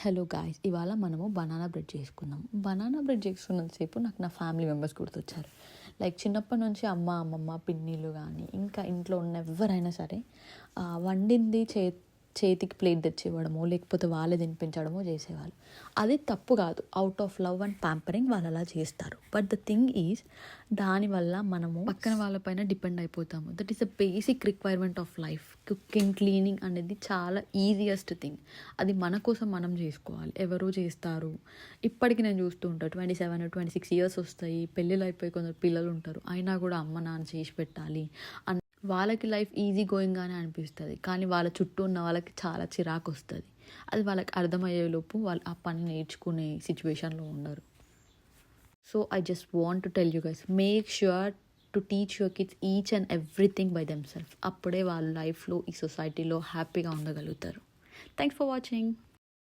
Hello guys, ఇవాళ మనము banana bread చేసుకుందాం. బనానా బ్రెడ్ చేసుకున్నంతసేపు నాకు నా ఫ్యామిలీ మెంబర్స్ గుర్తొచ్చారు. లైక్ చిన్నప్పటి నుంచి అమ్మమ్మ, పిన్నిలు కానీ ఇంకా ఇంట్లో ఉన్న ఎవరైనా సరే వండింది చేతికి ప్లేట్ తెచ్చి ఇవ్వడమో లేకపోతే వాళ్ళే తినిపించడమో చేసేవాళ్ళు. అది తప్పు కాదు. Out of love and pampering వాళ్ళు అలా చేస్తారు. బట్ ద థింగ్ ఈజ్, దానివల్ల మనము పక్కన వాళ్ళపైన డిపెండ్ అయిపోతాము. That is the basic requirement of life. Cooking, cleaning అనేది చాలా ఈజియెస్ట్ థింగ్. అది మన కోసం మనం చేసుకోవాలి. ఎవరో చేస్తారు. ఇప్పటికి నేను చూస్తూ ఉంటాను, 27, 26 ఇయర్స్ వస్తాయి, పెళ్ళిళ్ళు అయిపోయి కొందరు పిల్లలు ఉంటారు, అయినా కూడా అమ్మ నాన్న చేసి పెట్టాలి వాళ్ళకి లైఫ్ ఈజీ గోయింగ్గానే అనిపిస్తుంది. కానీ వాళ్ళ చుట్టూ ఉన్న వాళ్ళకి చాలా చిరాకు వస్తుంది. అది వాళ్ళకి అర్థమయ్యేలోపు వాళ్ళు ఆ పని నేర్చుకునే సిచ్యువేషన్లో ఉండరు. So I just want to tell you guys, make sure to teach your kids each and everything by themself. అప్పుడే వాళ్ళ లైఫ్లో ఈ సొసైటీలో హ్యాపీగా ఉండగలుగుతారు. Thanks for watching.